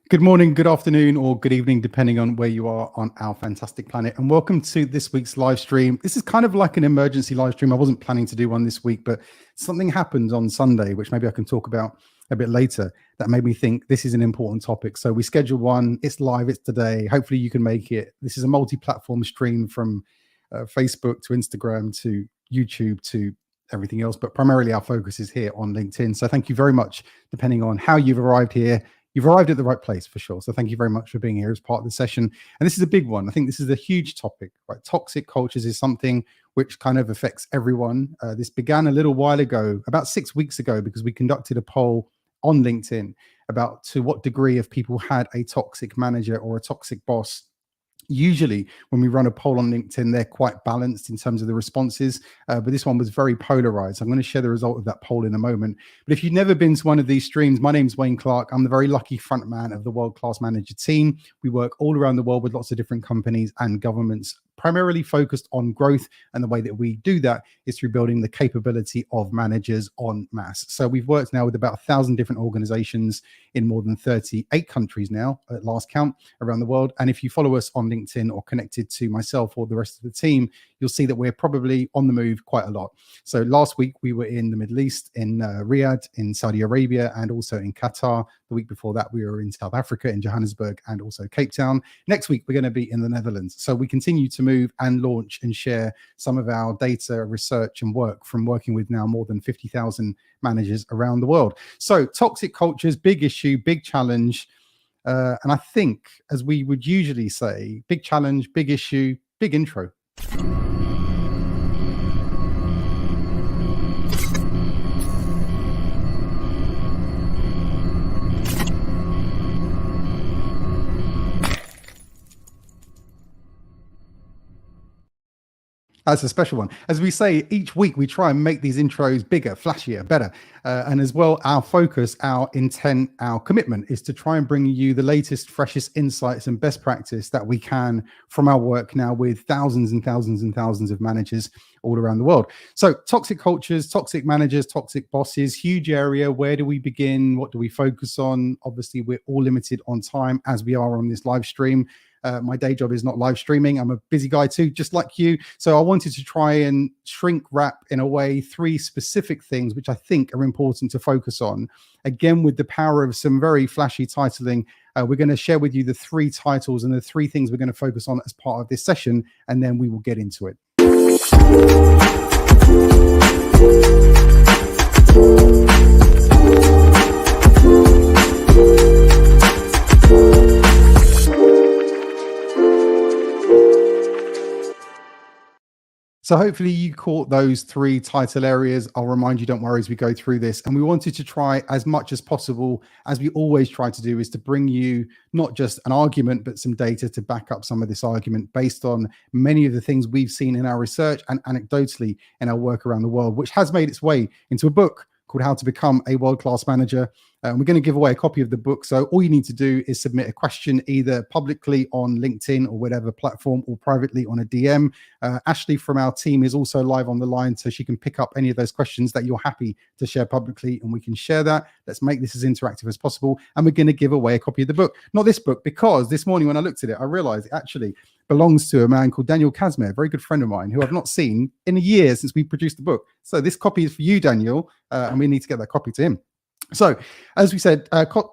Good morning, good afternoon, or good evening, depending on where you are on our fantastic planet. And welcome to this week's live stream. This is kind of like an emergency live stream. I wasn't planning to do one this week, but something happened on Sunday, which maybe I can talk about a bit later, that made me think this is an important topic. So we scheduled one. It's live. It's today. Hopefully you can make it. This is a multi-platform stream from Facebook to Instagram to YouTube to everything else, but primarily our focus is here on LinkedIn. So thank you very much, depending on how you've arrived here. You've arrived at the right place for sure. So thank you very much for being here as part of the session. And this is a big one. I think this is a huge topic, right? Toxic cultures is something which kind of affects everyone. This began a little while ago, about 6 weeks ago, because we conducted a poll on LinkedIn about to what degree of people had a toxic manager or a toxic boss. Usually when we run a poll on LinkedIn, they're quite balanced in terms of the responses, but this one was very polarized. I'm going to share the result of that poll in a moment. But if you've never been to one of these streams, my name's Wayne Clark. I'm the very lucky front man of the World Class Manager team. We work all around the world with lots of different companies and governments, primarily focused on growth. And the way that we do that is through building the capability of managers en masse. So we've worked now with about 1,000 different organizations in more than 38 countries now at last count around the world. And if you follow us on LinkedIn or connected to myself or the rest of the team, you'll see that we're probably on the move quite a lot. So last week we were in the Middle East, in Riyadh, in Saudi Arabia, and also in Qatar. The week before that, we were in South Africa, in Johannesburg, and also Cape Town. Next week, we're going to be in the Netherlands. So we continue to move and launch and share some of our data, research, and work from working with now more than 50,000 managers around the world. So toxic cultures, big issue, big challenge. And I think, as we would usually say, big challenge, big issue, big intro. That's a special one. As we say, each week we try and make these intros bigger, flashier, better. And as well, our focus, our intent, our commitment is to try and bring you the latest, freshest insights and best practice that we can from our work now with thousands and thousands and thousands of managers all around the world. So toxic cultures, toxic managers, toxic bosses, huge area. Where do we begin? What do we focus on? Obviously, we're all limited on time as we are on this live stream. My day job is not live streaming. I'm a busy guy too, just like you. So I wanted to try and shrink wrap in a way 3 specific things which I think are important to focus on. Again, with the power of some very flashy titling, we're going to share with you the 3 titles and the 3 things we're going to focus on as part of this session, and then we will get into it. So hopefully you caught those 3 title areas. I'll remind you, don't worry, as we go through this. And we wanted to try as much as possible, as we always try to do, is to bring you not just an argument, but some data to back up some of this argument based on many of the things we've seen in our research and anecdotally in our work around the world, which has made its way into a book called How to Become a World-Class Manager. We're going to give away a copy of the book. So all you need to do is submit a question either publicly on LinkedIn or whatever platform, or privately on a DM. Ashley from our team is also live on the line, so she can pick up any of those questions that you're happy to share publicly, and we can share that. Let's make this as interactive as possible. And we're going to give away a copy of the book. Not this book, because this morning when I looked at it, I realized it actually belongs to a man called Daniel Casimir, a very good friend of mine, who I've not seen in a year since we produced the book. So this copy is for you, Daniel, and we need to get that copy to him. So, as we said,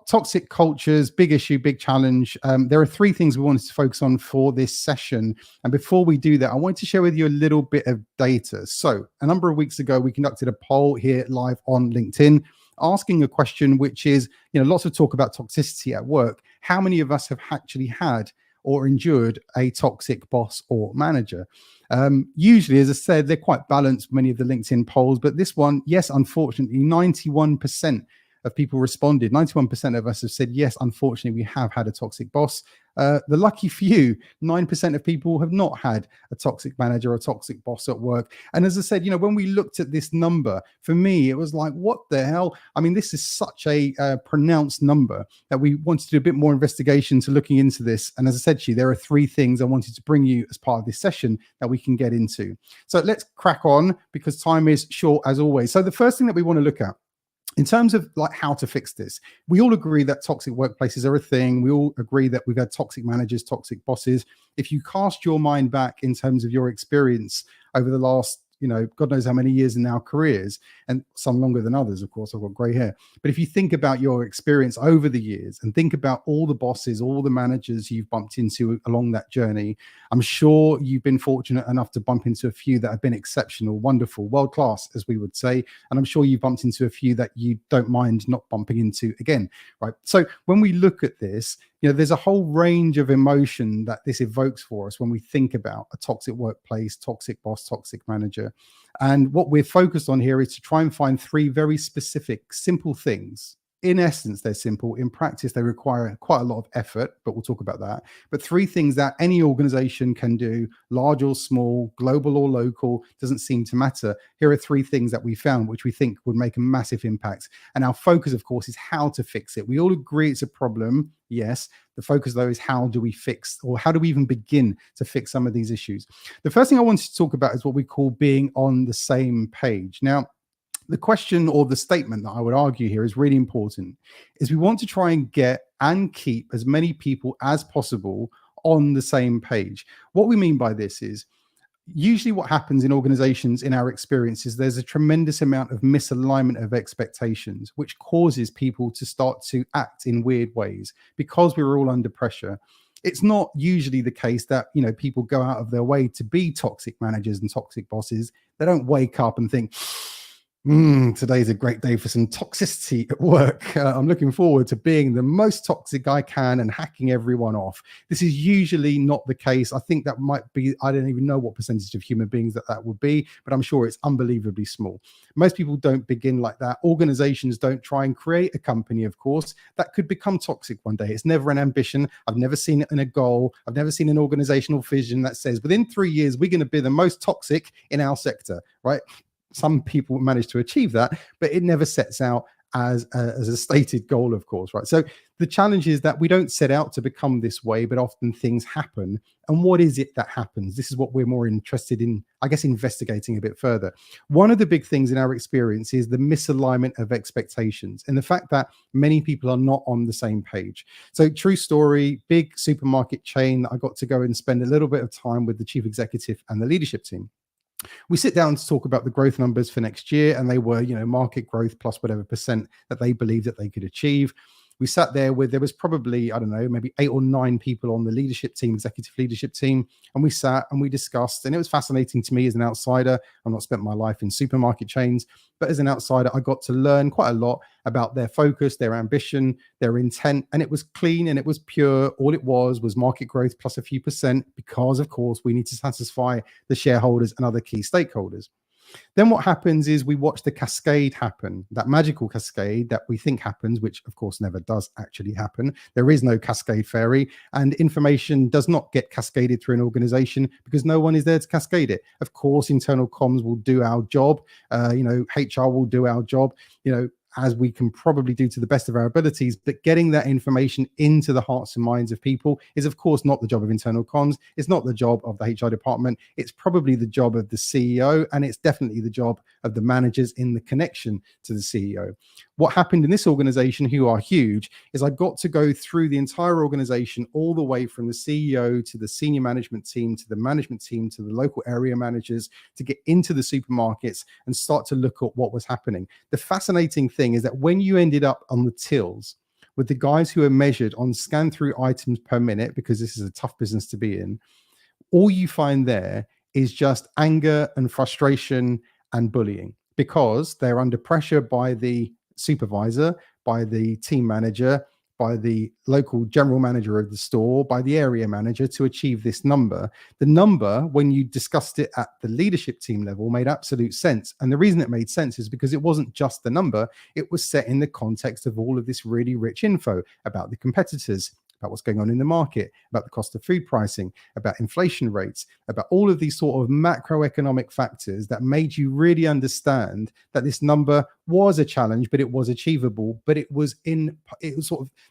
toxic cultures, big issue, big challenge. There are 3 things we wanted to focus on for this session. And before we do that, I wanted to share with you a little bit of data. So, a number of weeks ago, we conducted a poll here live on LinkedIn, asking a question, which is, lots of talk about toxicity at work. How many of us have actually had or endured a toxic boss or manager? Usually, as I said, they're quite balanced, many of the LinkedIn polls, but this one, yes, unfortunately, 91% of people responded. 91% of us have said, yes, unfortunately, we have had a toxic boss. The lucky few, 9% of people have not had a toxic manager or a toxic boss at work. And as I said, when we looked at this number, for me, it was like, what the hell? I mean, this is such a pronounced number that we wanted to do a bit more investigation to looking into this. And as I said to you, there are 3 things I wanted to bring you as part of this session that we can get into. So let's crack on, because time is short as always. So the first thing that we want to look at in terms of like how to fix this, we all agree that toxic workplaces are a thing. We all agree that we've had toxic managers, toxic bosses. If you cast your mind back in terms of your experience over the last, God knows how many years in our careers, and some longer than others, of course, I've got gray hair. But if you think about your experience over the years and think about all the bosses, all the managers you've bumped into along that journey, I'm sure you've been fortunate enough to bump into a few that have been exceptional, wonderful, world class, as we would say. And I'm sure you've bumped into a few that you don't mind not bumping into again, right? So when we look at this, there's a whole range of emotion that this evokes for us when we think about a toxic workplace, toxic boss, toxic manager. And what we're focused on here is to try and find three very specific, simple things. In essence, they're simple. In practice, they require quite a lot of effort, but we'll talk about that. But three things that any organization can do, large or small, global or local, doesn't seem to matter. Here are three things that we found, which we think would make a massive impact. And our focus, of course, is how to fix it. We all agree it's a problem. Yes. The focus, though, is how do we fix, or how do we even begin to fix some of these issues? The first thing I wanted to talk about is what we call being on the same page. Now, the question or the statement that I would argue here is really important, is we want to try and get and keep as many people as possible on the same page. What we mean by this is usually what happens in organizations, in our experience, is there's a tremendous amount of misalignment of expectations, which causes people to start to act in weird ways because we're all under pressure. It's not usually the case that, people go out of their way to be toxic managers and toxic bosses. They don't wake up and think, today's a great day for some toxicity at work. I'm looking forward to being the most toxic I can and hacking everyone off. This is usually not the case. I think that might be, I don't even know what percentage of human beings that would be, but I'm sure it's unbelievably small. Most people don't begin like that. Organizations don't try and create a company, of course, that could become toxic one day. It's never an ambition. I've never seen it in a goal. I've never seen an organizational vision that says within 3 years, we're going to be the most toxic in our sector, right? Some people manage to achieve that, but it never sets out as a stated goal, of course, right? So the challenge is that we don't set out to become this way, but often things happen. And what is it that happens? This is what we're more interested in, I guess, investigating a bit further. One of the big things in our experience is the misalignment of expectations and the fact that many people are not on the same page. So true story, big supermarket chain, I got to go and spend a little bit of time with the chief executive and the leadership team. We sit down to talk about the growth numbers for next year, and they were, market growth plus whatever percent that they believed that they could achieve. We sat there there was probably, I don't know, maybe 8 or 9 people on the leadership team, executive leadership team. And we sat and we discussed, and it was fascinating to me as an outsider. I've not spent my life in supermarket chains, but as an outsider, I got to learn quite a lot about their focus, their ambition, their intent. And it was clean and it was pure. All it was market growth plus a few percent, because of course we need to satisfy the shareholders and other key stakeholders. Then what happens is we watch the cascade happen, that magical cascade that we think happens, which of course never does actually happen. There is no cascade fairy, and information does not get cascaded through an organization because no one is there to cascade it. Of course, internal comms will do our job. HR will do our job, as we can probably do to the best of our abilities, but getting that information into the hearts and minds of people is, of course, not the job of internal comms. It's not the job of the HR department. It's probably the job of the CEO, and it's definitely the job of the managers in the connection to the CEO. What happened in this organization, who are huge, is I got to go through the entire organization, all the way from the CEO to the senior management team, to the management team, to the local area managers, to get into the supermarkets and start to look at what was happening. The fascinating thing is that when you ended up on the tills with the guys who are measured on scan through items per minute, because this is a tough business to be in, all you find there is just anger and frustration and bullying, because they're under pressure by the supervisor, by the team manager, by the local general manager of the store, by the area manager to achieve this number. The number, when you discussed it at the leadership team level, made absolute sense. And the reason it made sense is because it wasn't just the number, it was set in the context of all of this really rich info about the competitors, about what's going on in the market, about the cost of food pricing, about inflation rates, about all of these sort of macroeconomic factors that made you really understand that this number was a challenge, but it was achievable. But there was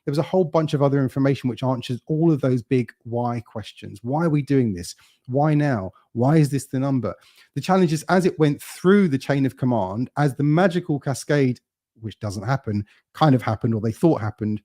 a whole bunch of other information which answers all of those big why questions. Why are we doing this? Why now? Why is this the number? The challenge is, as it went through the chain of command, as the magical cascade which doesn't happen, kind of happened, or they thought happened.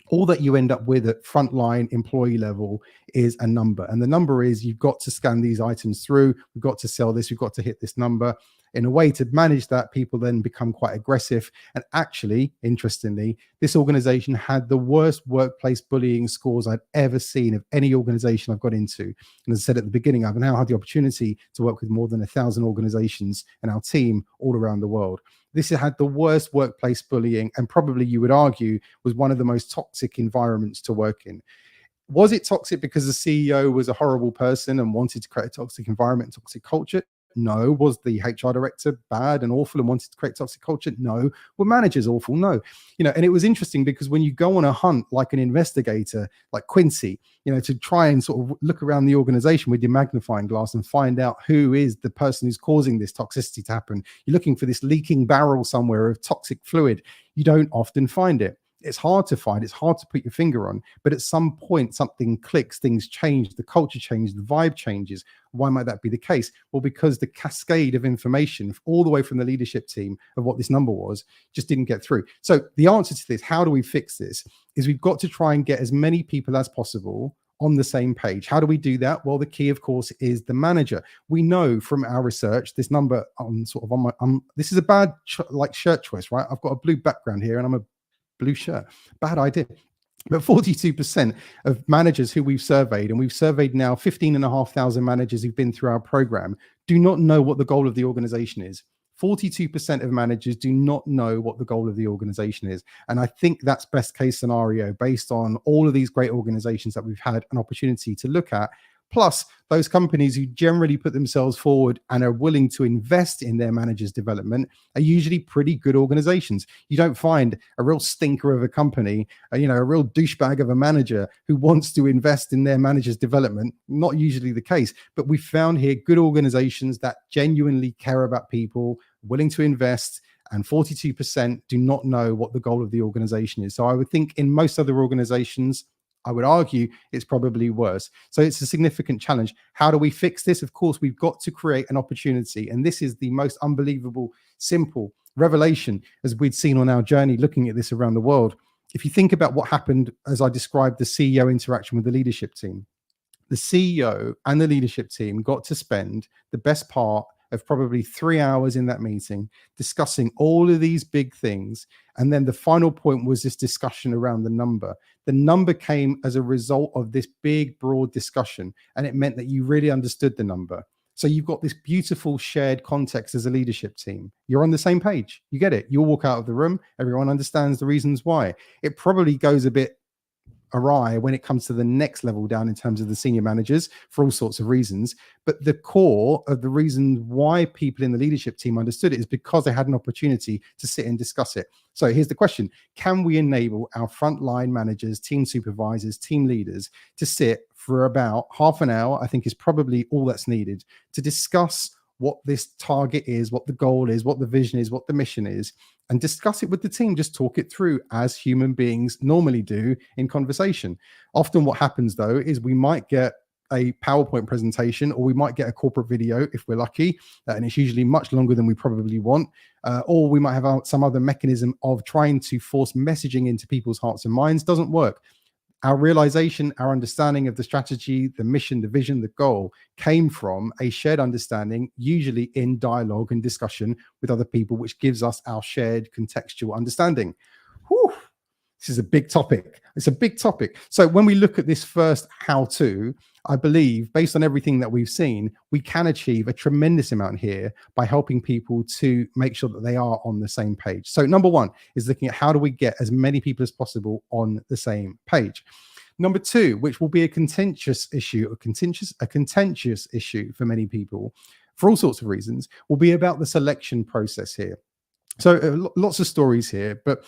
All that you end up with at frontline employee level is a number. And the number is, you've got to scan these items through, we've got to sell this, we've got to hit this number. In a way to manage that, people then become quite aggressive. And actually, interestingly, this organization had the worst workplace bullying scores I'd ever seen of any organization I've got into. And as I said at the beginning, I've now had the opportunity to work with more than 1,000 organizations and our team all around the world. This had the worst workplace bullying, and probably you would argue was one of the most toxic environments to work in. Was it toxic because the CEO was a horrible person and wanted to create a toxic environment, toxic culture? No. Was the HR director bad and awful and wanted to create toxic culture? No. Were managers awful? No. And it was interesting because when you go on a hunt like an investigator, like Quincy, to try and sort of look around the organization with your magnifying glass and find out who is the person who's causing this toxicity to happen. You're looking for this leaking barrel somewhere of toxic fluid. You don't often find it. It's hard to find, it's hard to put your finger on, but at some point something clicks, things change, the culture changes, the vibe changes. Why might that be the case? Well, because the cascade of information all the way from the leadership team of what this number was just didn't get through. So the answer to this, how do we fix this, is we've got to try and get as many people as possible on the same page. How do we do that? Well, the key, of course, is the manager. We know from our research, this number on my, this is a bad shirt choice, right? I've got a blue background here and I'm a blue shirt. Bad idea. But 42% of managers who we've surveyed, and we've surveyed now 15,500 managers who've been through our program, do not know what the goal of the organization is. 42% of managers do not know what the goal of the organization is. And I think that's best case scenario based on all of these great organizations that we've had an opportunity to look at. Plus, those companies who generally put themselves forward and are willing to invest in their managers' development are usually pretty good organizations. You don't find a real stinker of a company, a real douchebag of a manager who wants to invest in their managers' development. Not usually the case. But we found here good organizations that genuinely care about people, willing to invest, and 42% do not know what the goal of the organization is. So I would think in most other organizations, I would argue it's probably worse. So it's a significant challenge. How do we fix this? Of course, we've got to create an opportunity. And this is the most unbelievable, simple revelation as we'd seen on our journey looking at this around the world. If you think about what happened as I described the CEO interaction with the leadership team, the CEO and the leadership team got to spend the best part of probably 3 hours in that meeting discussing all of these big things. And then the final point was this discussion around the number. The number came as a result of this big, broad discussion, and it meant that you really understood the number. So you've got this beautiful shared context as a leadership team. You're on the same page. You get it. You'll walk out of the room. Everyone understands the reasons why. It probably goes a bit awry when it comes to the next level down in terms of the senior managers for all sorts of reasons. But the core of the reason why people in the leadership team understood it is because they had an opportunity to sit and discuss it. So here's the question. Can we enable our frontline managers, team supervisors, team leaders to sit for about half an hour, I think is probably all that's needed, to discuss what this target is, what the goal is, what the vision is, what the mission is, and discuss it with the team. Just talk it through as human beings normally do in conversation. Often what happens though is we might get a PowerPoint presentation, or we might get a corporate video if we're lucky, and it's usually much longer than we probably want, or we might have some other mechanism of trying to force messaging into people's hearts and minds. Doesn't work. Our realization, our understanding of the strategy, the mission, the vision, the goal came from a shared understanding, usually in dialogue and discussion with other people, which gives us our shared contextual understanding. Whew. This is a big topic. It's a big topic. So when we look at this first how-to, I believe, based on everything that we've seen, we can achieve a tremendous amount here by helping people to make sure that they are on the same page. So number one is looking at how do we get as many people as possible on the same page. Number two, which will be a contentious issue, a contentious issue for many people for all sorts of reasons, will be about the selection process here. So lots of stories here, but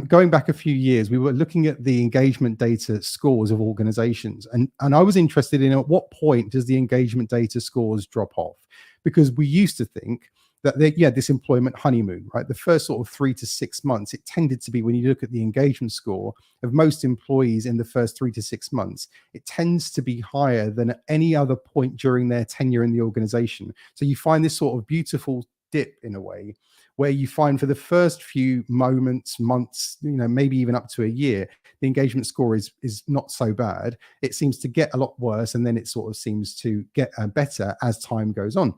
going back a few years, we were looking at the engagement data scores of organizations. And I was interested in at what point does the engagement data scores drop off? Because we used to think that this employment honeymoon, right? The first sort of 3 to 6 months, it tended to be, when you look at the engagement score of most employees in the first 3 to 6 months, it tends to be higher than at any other point during their tenure in the organization. So you find this sort of beautiful dip in a way. where you find for the first few moments, months, maybe even up to a year, the engagement score is not so bad. It seems to get a lot worse, and then it sort of seems to get better as time goes on.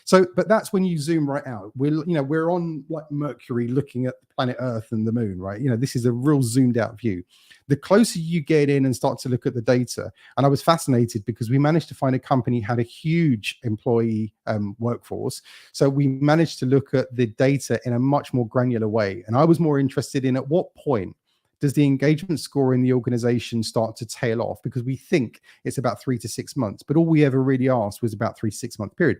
So, but that's when you zoom right out. We're on like Mercury looking at the planet Earth and the moon, right? This is a real zoomed out view. The closer you get in and start to look at the data, and I was fascinated because we managed to find a company had a huge employee workforce. So we managed to look at the data in a much more granular way. And I was more interested in at what point does the engagement score in the organization start to tail off? Because we think it's about 3 to 6 months, but all we ever really asked was about 3 to 6 month period.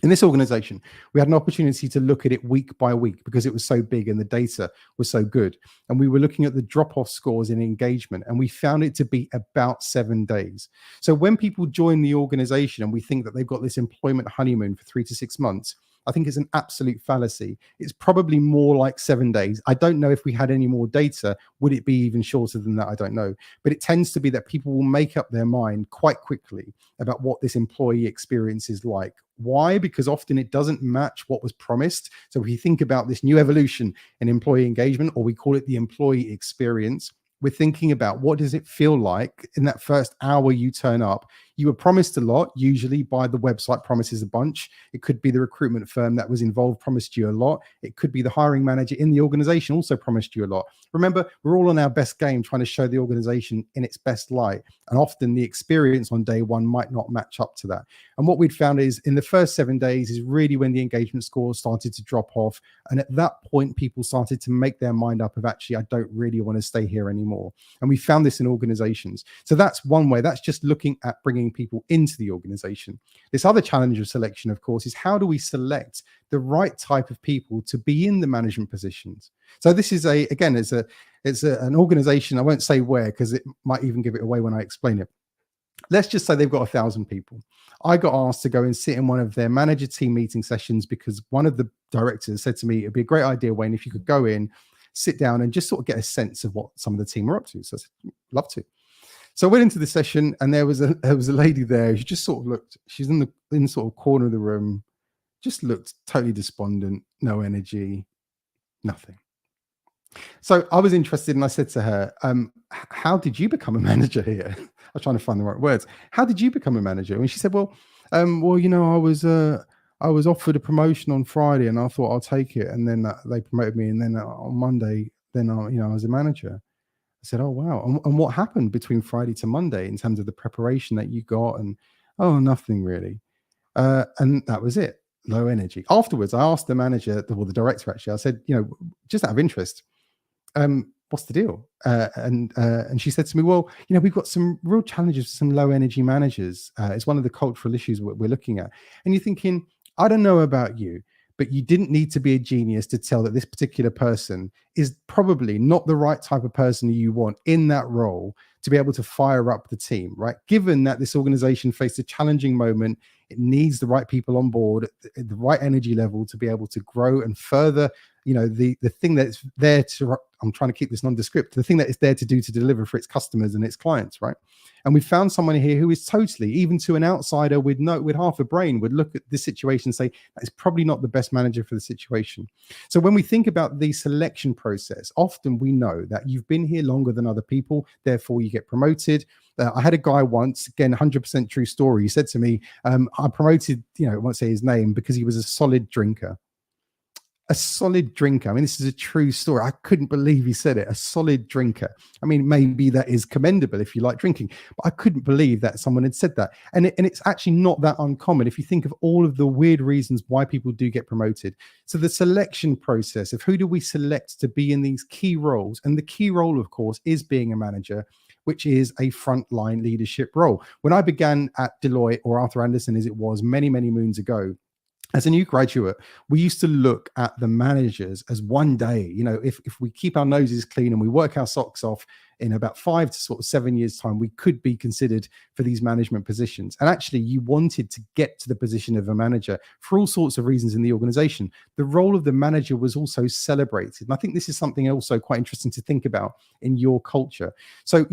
In this organization, we had an opportunity to look at it week by week because it was so big and the data was so good. And we were looking at the drop-off scores in engagement, and we found it to be about 7 days. So when people join the organization and we think that they've got this employment honeymoon for 3 to 6 months, I think it's an absolute fallacy. It's probably more like 7 days. I don't know if we had any more data. Would it be even shorter than that? I don't know. But it tends to be that people will make up their mind quite quickly about what this employee experience is like. Why? Because often it doesn't match what was promised. So if you think about this new evolution in employee engagement, or we call it the employee experience, we're thinking about what does it feel like in that first hour you turn up. You were promised a lot, usually by the website promises a bunch. It could be the recruitment firm that was involved promised you a lot. It could be the hiring manager in the organization also promised you a lot. Remember, we're all on our best game trying to show the organization in its best light. And often the experience on day one might not match up to that. And what we'd found is in the first 7 days is really when the engagement scores started to drop off. And at that point, people started to make their mind up of actually, I don't really want to stay here anymore. And we found this in organizations. So that's one way. That's just looking at bringing people into the organization. This other challenge of selection, of course, is how do we select the right type of people to be in the management positions? So this is an organization. I won't say where because it might even give it away when I explain it. Let's just say they've got 1,000 people. I got asked to go and sit in one of their manager team meeting sessions because one of the directors said to me, it'd be a great idea, Wayne, if you could go in, sit down and just sort of get a sense of what some of the team are up to. So I said, love to. So I went into the session and there was a lady there. She just sort of looked, she's in the sort of corner of the room, just looked totally despondent, no energy, nothing. So I was interested and I said to her, how did you become a manager here? I was trying to find the right words. How did you become a manager? And she said, I was offered a promotion on Friday and I thought I'll take it. And then they promoted me. And then on Monday, I was a manager. I said, oh, wow. And what happened between Friday to Monday in terms of the preparation that you got? And, oh, nothing really. And that was it. Low energy. Afterwards, I asked the manager, the director actually, I said, just out of interest, what's the deal? And she said to me, well, we've got some real challenges with some low energy managers. It's one of the cultural issues we're looking at. And you're thinking, I don't know about you, but you didn't need to be a genius to tell that this particular person is probably not the right type of person you want in that role to be able to fire up the team, right? Given that this organization faced a challenging moment, it needs the right people on board, the right energy level to be able to grow and further, the thing that's there to, I'm trying to keep this nondescript, the thing that it's there to do to deliver for its customers and its clients, right? And we found someone here who is totally, even to an outsider with half a brain, would look at this situation and say, that's probably not the best manager for the situation. So when we think about the selection process, often we know that you've been here longer than other people, therefore you get promoted. I had a guy once, again, 100% true story. He said to me, I promoted, I won't say his name, because he was a solid drinker. A solid drinker. I mean, this is a true story. I couldn't believe he said it. A solid drinker. I mean, maybe that is commendable if you like drinking, but I couldn't believe that someone had said that. And it's actually not that uncommon if you think of all of the weird reasons why people do get promoted. So the selection process of who do we select to be in these key roles? And the key role, of course, is being a manager, which is a frontline leadership role. When I began at Deloitte, or Arthur Andersen as it was many, many moons ago, as a new graduate, we used to look at the managers as one day. If we keep our noses clean and we work our socks off, in about 5 to sort of 7 years time, we could be considered for these management positions. And actually you wanted to get to the position of a manager for all sorts of reasons in the organization. The role of the manager was also celebrated. And I think this is something also quite interesting to think about in your culture. So,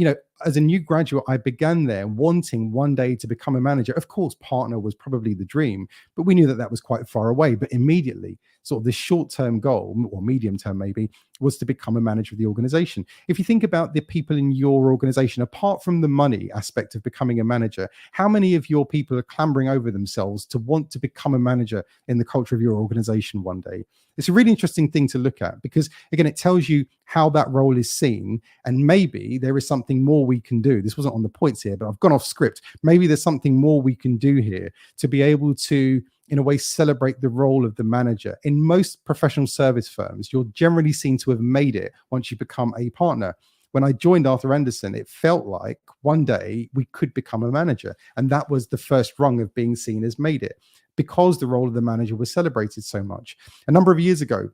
as a new graduate, I began there wanting one day to become a manager. Of course, partner was probably the dream, but we knew that that was quite far away. But immediately, sort of this short-term goal, or medium-term maybe, was to become a manager of the organization. If you think about the people in your organization, apart from the money aspect of becoming a manager, how many of your people are clambering over themselves to want to become a manager in the culture of your organization one day? It's a really interesting thing to look at because, again, it tells you how that role is seen, and maybe there is something more we can do. This wasn't on the points here, but I've gone off script. Maybe there's something more we can do here to be able to, in a way, celebrate the role of the manager. In most professional service firms, you're generally seen to have made it once you become a partner. When I joined Arthur Andersen, it felt like one day we could become a manager. And that was the first rung of being seen as made it, because the role of the manager was celebrated so much. A number of years ago,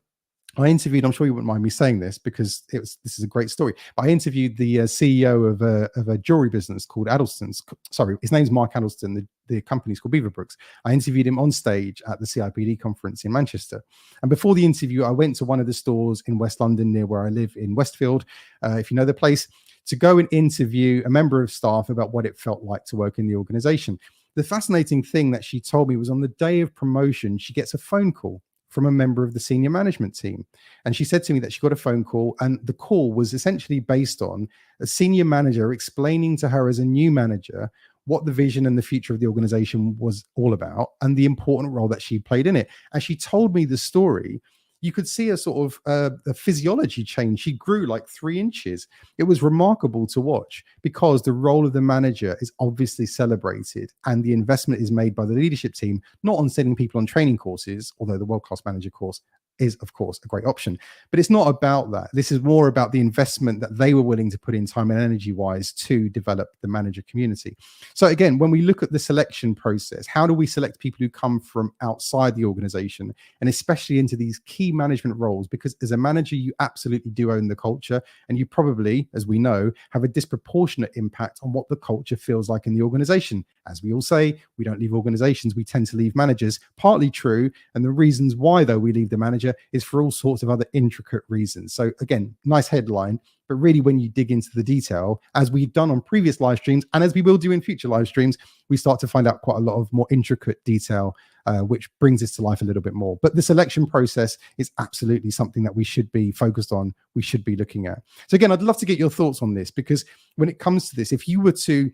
I interviewed, I'm sure you wouldn't mind me saying this because this is a great story. I interviewed the CEO of a jewelry business called Addleston's. Sorry, his name's Mark Addleston. The company's called Beaverbrooks. I interviewed him on stage at the CIPD conference in Manchester. And before the interview, I went to one of the stores in West London near where I live in Westfield, if you know the place, to go and interview a member of staff about what it felt like to work in the organization. The fascinating thing that she told me was on the day of promotion, she gets a phone call from a member of the senior management team. And she said to me that she got a phone call, and the call was essentially based on a senior manager explaining to her as a new manager what the vision and the future of the organization was all about and the important role that she played in it. As she told me the story, you could see a sort of a physiology change. She grew like 3 inches. It was remarkable to watch because the role of the manager is obviously celebrated and the investment is made by the leadership team, not on sending people on training courses, although the world-class manager course is, of course, a great option. But it's not about that. This is more about the investment that they were willing to put in time and energy-wise to develop the manager community. So again, when we look at the selection process, how do we select people who come from outside the organization and especially into these key management roles? Because as a manager, you absolutely do own the culture, and you probably, as we know, have a disproportionate impact on what the culture feels like in the organization. As we all say, we don't leave organizations, we tend to leave managers. Partly true, and the reasons why, though, we leave the manager is for all sorts of other intricate reasons. So again, nice headline, but really when you dig into the detail, as we've done on previous live streams and as we will do in future live streams, we start to find out quite a lot of more intricate detail, which brings this to life a little bit more. But the selection process is absolutely something that we should be focused on, we should be looking at. So again, I'd love to get your thoughts on this, because when it comes to this, if you were to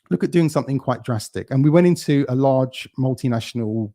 look at doing something quite drastic, and we went into a large multinational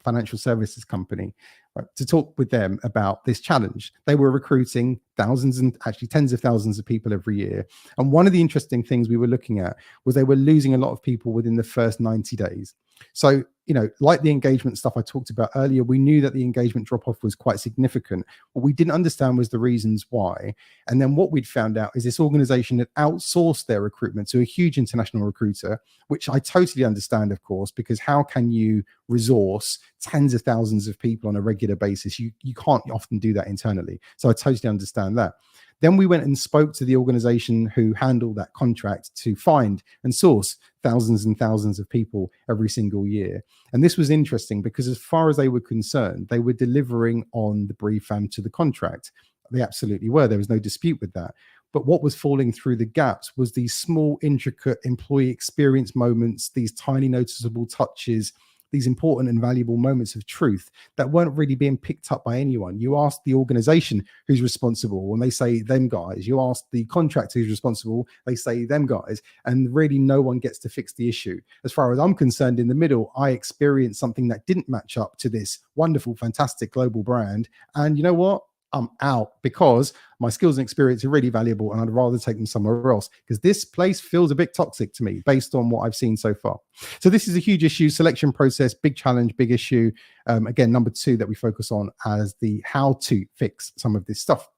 financial services company, right, to talk with them about this challenge. They were recruiting thousands and actually tens of thousands of people every year. And one of the interesting things we were looking at was they were losing a lot of people within the first 90 days. So, you know, like the engagement stuff I talked about earlier, we knew that the engagement drop-off was quite significant. What we didn't understand was the reasons why. And then what we'd found out is this organization had outsourced their recruitment to a huge international recruiter, which I totally understand, of course, because how can you resource tens of thousands of people on a regular basis? You can't often do that internally. So I totally understand that. Then we went and spoke to the organization who handled that contract to find and source thousands and thousands of people every single year. And this was interesting because as far as they were concerned, they were delivering on the brief and to the contract. They absolutely were. There was no dispute with that. But what was falling through the gaps was these small, intricate employee experience moments, these tiny noticeable touches, these important and valuable moments of truth that weren't really being picked up by anyone. You ask the organization who's responsible and they say them guys. You ask the contractor who's responsible, they say them guys. And really no one gets to fix the issue. As far as I'm concerned, in the middle, I experienced something that didn't match up to this wonderful, fantastic global brand. And you know what? I'm out because my skills and experience are really valuable and I'd rather take them somewhere else because this place feels a bit toxic to me based on what I've seen so far. So this is a huge issue, selection process, big challenge, big issue. Again, number 2 that we focus on as the how to fix some of this stuff.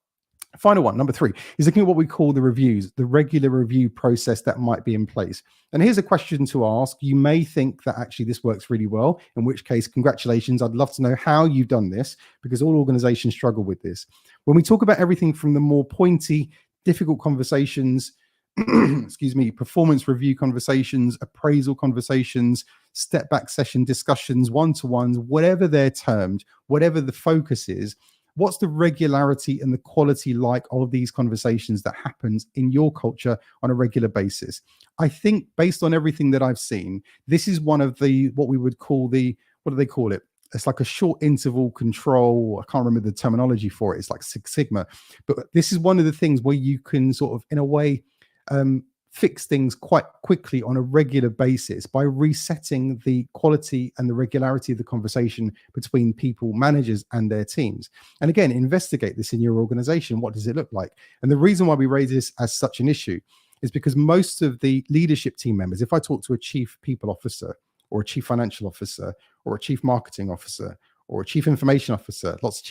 Final one, number 3, is looking at what we call the reviews, the regular review process that might be in place. And here's a question to ask. You may think that actually this works really well, in which case, congratulations. I'd love to know how you've done this because all organizations struggle with this. When we talk about everything from the more pointy, difficult conversations, excuse me, performance review conversations, appraisal conversations, step back session discussions, one-to-ones, whatever they're termed, whatever the focus is, What's the regularity and the quality like of these conversations that happens in your culture on a regular basis? I think based on everything that I've seen, this is one of the, what we would call the, what do they call it? It's like a short interval control. I can't remember the terminology for it. It's like Six Sigma. But this is one of the things where you can sort of, in a way, fix things quite quickly on a regular basis by resetting the quality and the regularity of the conversation between people, managers, and their teams. And again, investigate this in your organization. What does it look like? And the reason why we raise this as such an issue is because most of the leadership team members, if I talk to a chief people officer or a chief financial officer or a chief marketing officer or a chief information officer, lots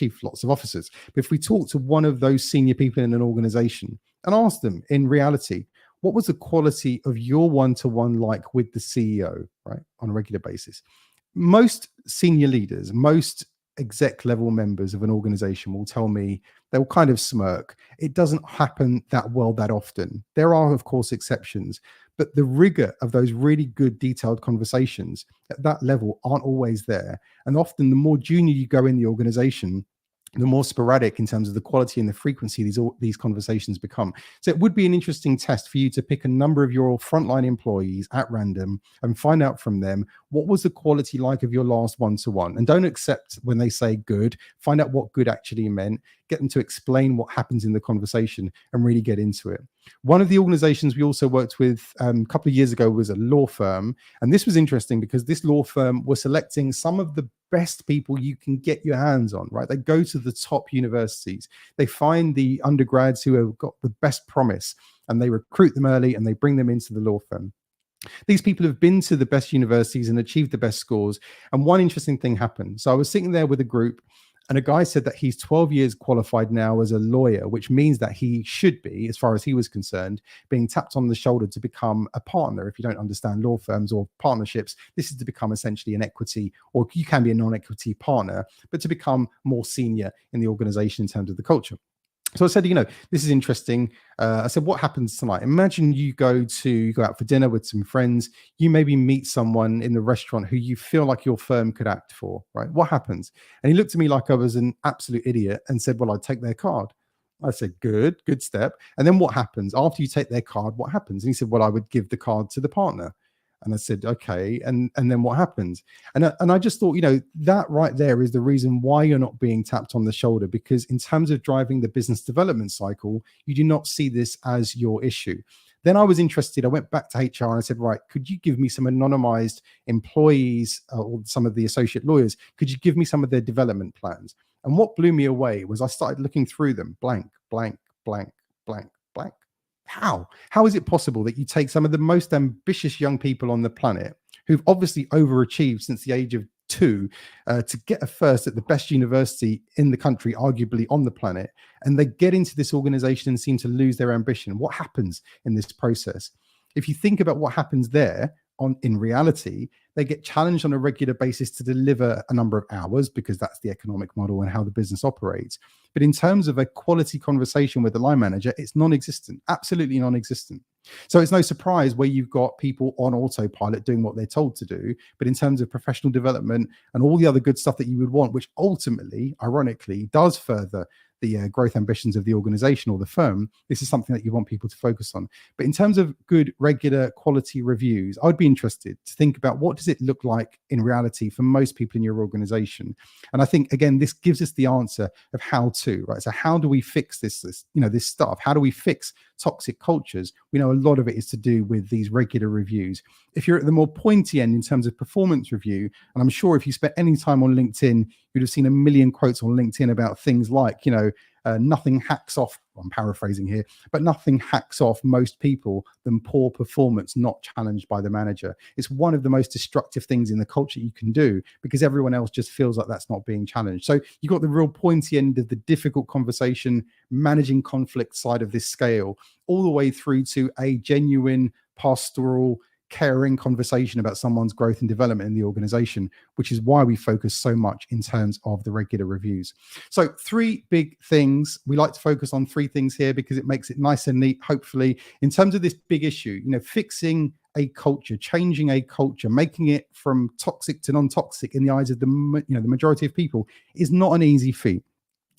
of officers. But if we talk to one of those senior people in an organization and ask them in reality, what was the quality of your one-to-one like with the CEO, right, on a regular basis? Most senior leaders, most exec level members of an organization will tell me, they'll kind of smirk. It doesn't happen that well that often. There are, of course, exceptions, but the rigor of those really good detailed conversations at that level aren't always there. And often the more junior you go in the organization, the more sporadic in terms of the quality and the frequency these conversations become. So it would be an interesting test for you to pick a number of your frontline employees at random and find out from them, what was the quality like of your last one-to-one? And don't accept when they say good. Find out what good actually meant. Get them to explain what happens in the conversation and really get into it. One of the organizations we also worked with a couple of years ago was a law firm. And this was interesting because this law firm was selecting some of the best people you can get your hands on, right? They go to the top universities. They find the undergrads who have got the best promise and they recruit them early and they bring them into the law firm. These people have been to the best universities and achieved the best scores. And one interesting thing happened. So I was sitting there with a group and a guy said that he's 12 years qualified now as a lawyer, which means that he should be, as far as he was concerned, being tapped on the shoulder to become a partner. If you don't understand law firms or partnerships, this is to become essentially an equity, or you can be a non-equity partner, but to become more senior in the organization in terms of the culture. So I said, this is interesting. I said, what happens tonight? Imagine you go out for dinner with some friends. You maybe meet someone in the restaurant who you feel like your firm could act for, right? What happens? And he looked at me like I was an absolute idiot and said, well, I'd take their card. I said, good step. And then what happens? After you take their card, what happens? And he said, well, I would give the card to the partner. And I said, okay. And then what happens? And I just thought, that right there is the reason why you're not being tapped on the shoulder, because in terms of driving the business development cycle, you do not see this as your issue. Then I was interested. I went back to HR and I said, right, could you give me some anonymized employees or some of the associate lawyers? Could you give me some of their development plans? And what blew me away was I started looking through them, blank, blank, blank, blank, blank. How is it possible that you take some of the most ambitious young people on the planet who've obviously overachieved since the age of 2 to get a first at the best university in the country, arguably on the planet, and they get into this organization and seem to lose their ambition? What happens in this process? If you think about what happens there, in reality, they get challenged on a regular basis to deliver a number of hours because that's the economic model and how the business operates. But in terms of a quality conversation with the line manager, it's non-existent, absolutely non-existent. So it's no surprise where you've got people on autopilot doing what they're told to do. But in terms of professional development and all the other good stuff that you would want, which ultimately, ironically, does further the growth ambitions of the organization or the firm, this is something that you want people to focus on. But in terms of good, regular quality reviews, I would be interested to think about, what does it look like in reality for most people in your organization? And I think, again, this gives us the answer of how to, right? So how do we fix this stuff? How do we fix toxic cultures? We know a lot of it is to do with these regular reviews. If you're at the more pointy end in terms of performance review, and I'm sure if you spent any time on LinkedIn, you'd have seen a million quotes on LinkedIn about things like, nothing hacks off, I'm paraphrasing here, but nothing hacks off most people than poor performance not challenged by the manager. It's one of the most destructive things in the culture you can do, because everyone else just feels like that's not being challenged. So you've got the real pointy end of the difficult conversation, managing conflict side of this scale, all the way through to a genuine pastoral, caring conversation about someone's growth and development in the organization, which is why we focus so much in terms of the regular reviews. So 3 big things. We like to focus on 3 things here because it makes it nice and neat, hopefully, in terms of this big issue, fixing a culture, changing a culture, making it from toxic to non-toxic in the eyes of the majority of people is not an easy feat.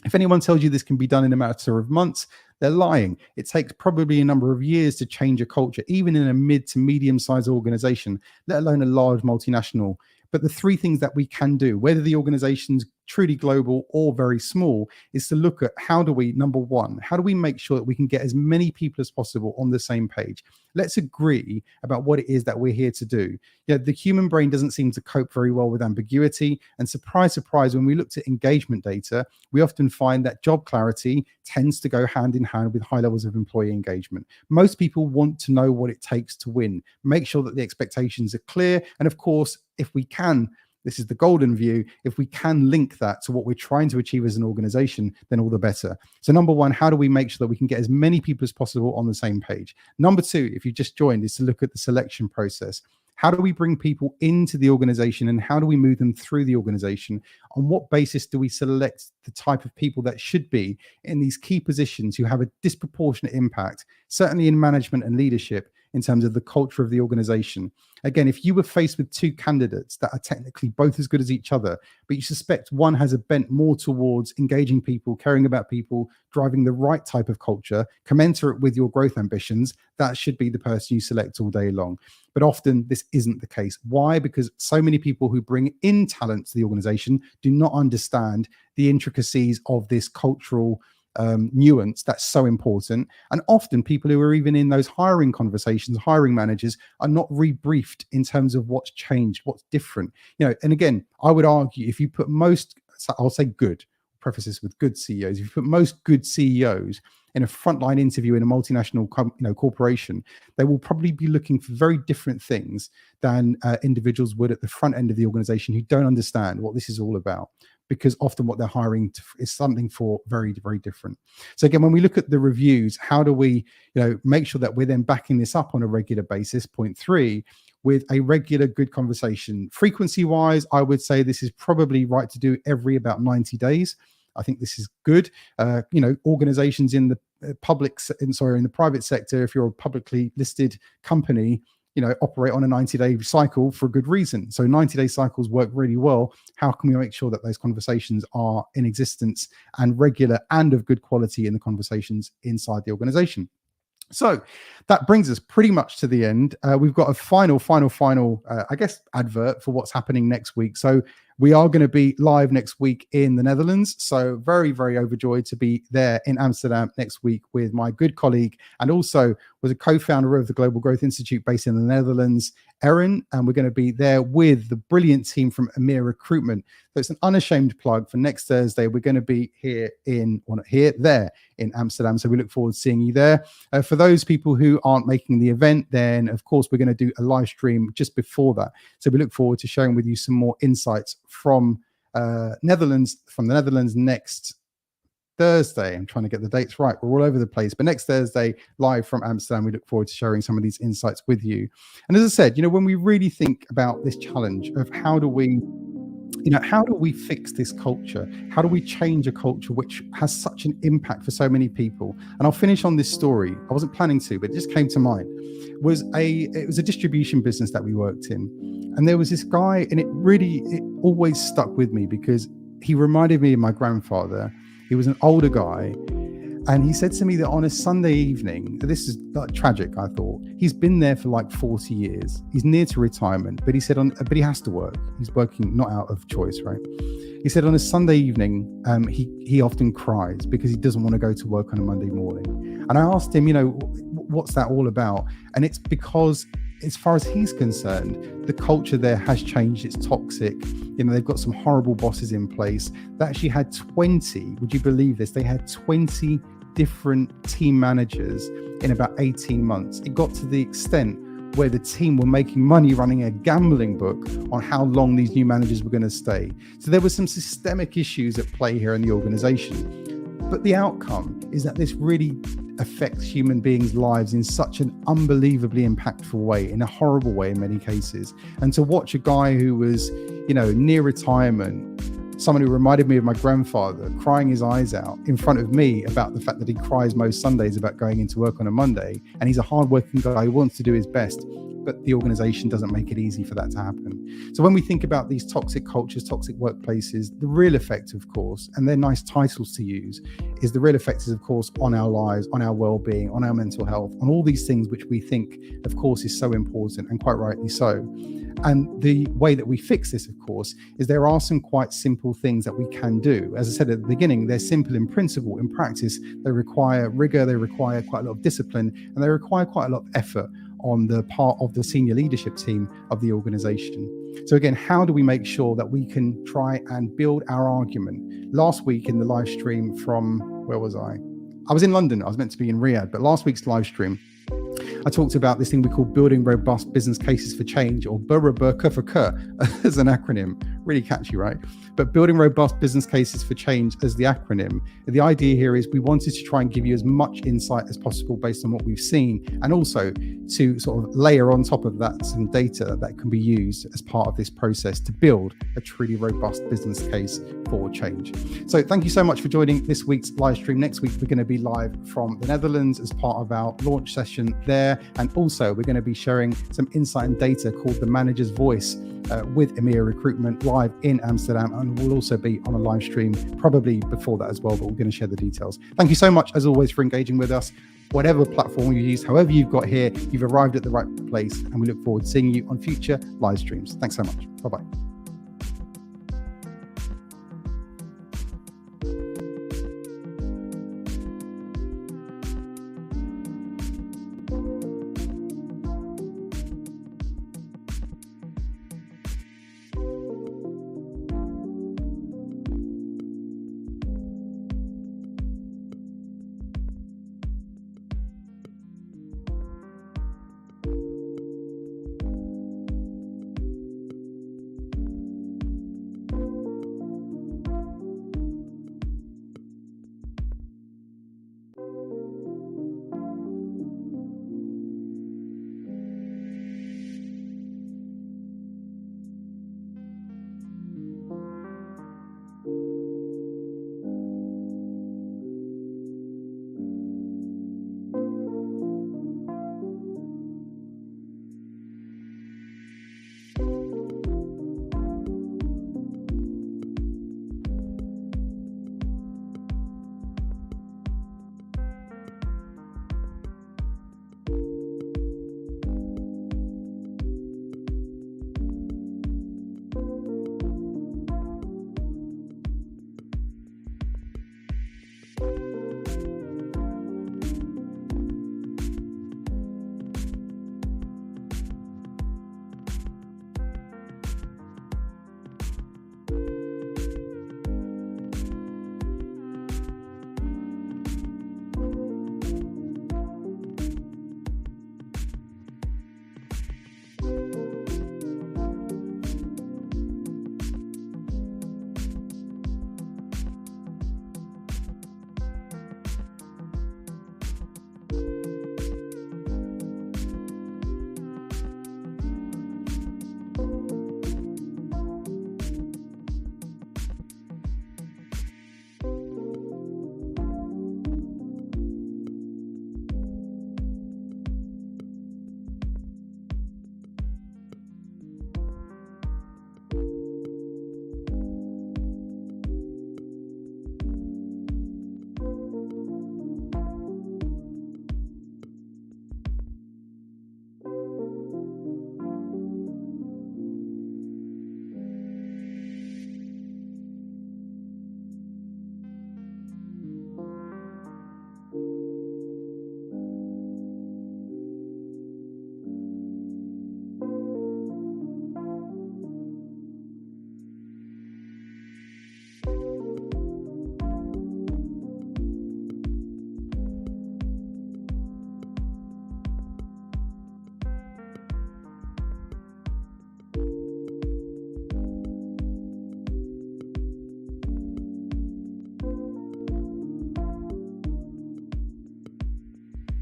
If anyone tells you this can be done in a matter of months, they're lying. It takes probably a number of years to change a culture, even in a mid to medium sized organization, let alone a large multinational. But the three things that we can do, whether the organization's truly global or very small, is to look at how do we, number one, how do we make sure that we can get as many people as possible on the same page? Let's agree about what it is that we're here to do. The human brain doesn't seem to cope very well with ambiguity. And surprise, surprise, when we looked at engagement data, we often find that job clarity tends to go hand in hand with high levels of employee engagement. Most people want to know what it takes to win. Make sure that the expectations are clear. And of course, if we can, this is the golden view, if we can link that to what we're trying to achieve as an organization, then all the better. So number one, how do we make sure that we can get as many people as possible on the same page? Number two, if you just joined, is to look at the selection process. How do we bring people into the organization and how do we move them through the organization? On what basis do we select the type of people that should be in these key positions who have a disproportionate impact, certainly in management and leadership, in terms of the culture of the organization? Again, if you were faced with two candidates that are technically both as good as each other, but you suspect one has a bent more towards engaging people, caring about people, driving the right type of culture, commensurate with your growth ambitions, that should be the person you select all day long. But often this isn't the case. Why? Because so many people who bring in talent to the organization do not understand the intricacies of this cultural nuance that's so important. And often people who are even in those hiring conversations, hiring managers, are not rebriefed in terms of what's changed, what's different. And again, I would argue if you put most, I'll say good, preface this with good CEOs, if you put most good CEOs in a frontline interview in a multinational corporation, they will probably be looking for very different things than individuals would at the front end of the organization who don't understand what this is all about, because often what they're hiring is something for very, very different. So again, when we look at the reviews, how do we make sure that we're then backing this up on a regular basis? Point three, with a regular good conversation. Frequency wise, I would say this is probably right to do every about 90 days. I think this is good. Organizations in the in the private sector, if you're a publicly listed company, operate on a 90-day cycle for a good reason. So 90-day cycles work really well. How can we make sure that those conversations are in existence and regular and of good quality in the conversations inside the organization? So that brings us pretty much to the end. We've got a final, advert for what's happening next week. So we are going to be live next week in the Netherlands. So very, very overjoyed to be there in Amsterdam next week with my good colleague and also was a co-founder of the Global Growth Institute based in the Netherlands, Erin. And we're going to be there with the brilliant team from EMEA Recruitment. So it's an unashamed plug for next Thursday. We're going to be there in Amsterdam. So we look forward to seeing you there. For those people who aren't making the event, then of course we're going to do a live stream just before that. So we look forward to sharing with you some more insights from the Netherlands next Thursday. I'm trying to get the dates right. We're all over the place. But next Thursday, live from Amsterdam, we look forward to sharing some of these insights with you. And as I said, when we really think about this challenge of how do we fix this culture? How do we change a culture which has such an impact for so many people? And I'll finish on this story. I wasn't planning to, but it just came to mind. It was a distribution business that we worked in. And there was this guy, and it always stuck with me because he reminded me of my grandfather. He was an older guy. And he said to me that on a Sunday evening, this is tragic, I thought, he's been there for like 40 years. He's near to retirement, but he said, but he has to work. He's working not out of choice, right? He said on a Sunday evening, he often cries because he doesn't want to go to work on a Monday morning. And I asked him, what's that all about? And it's because, as far as he's concerned, the culture there has changed. It's toxic. They've got some horrible bosses in place. They actually had 20, would you believe this? They had 20 different team managers in about 18 months. It got to the extent where the team were making money running a gambling book on how long these new managers were going to stay. So there were some systemic issues at play here in the organization. But the outcome is that this really affects human beings' lives in such an unbelievably impactful way, in a horrible way in many cases. And to watch a guy who was, near retirement, someone who reminded me of my grandfather crying his eyes out in front of me about the fact that he cries most Sundays about going into work on a Monday. And he's a hardworking guy who wants to do his best, but the organization doesn't make it easy for that to happen. So when we think about these toxic cultures, toxic workplaces, the real effect, of course, and they're nice titles to use, is the real effect is, of course, on our lives, on our well-being, on our mental health, on all these things which we think, of course, is so important, and quite rightly so. And the way that we fix this, of course, is there are some quite simple things that we can do. As I said at the beginning, they're simple in principle. In practice, they require rigor, they require quite a lot of discipline, and they require quite a lot of effort on the part of the senior leadership team of the organization. So again, how do we make sure that we can try and build our argument? Last week in the live stream from, where was I? I was in London. I was meant to be in Riyadh, but last week's live stream, I talked about this thing we call building robust business cases for change, or BRBK as an acronym. Really catchy, right? But building robust business cases for change as the acronym. The idea here is we wanted to try and give you as much insight as possible based on what we've seen, and also to sort of layer on top of that some data that can be used as part of this process to build a truly robust business case for change. So thank you so much for joining this week's live stream. Next week, we're going to be live from the Netherlands as part of our launch session there. And also we're going to be sharing some insight and data called The Manager's Voice with EMEA Recruitment live in Amsterdam, and we'll also be on a live stream probably before that as well, but we're going to share the details. Thank you so much as always for engaging with us. Whatever platform you use, however you've got here, you've arrived at the right place, and we look forward to seeing you on future live streams. Thanks so much. Bye-bye.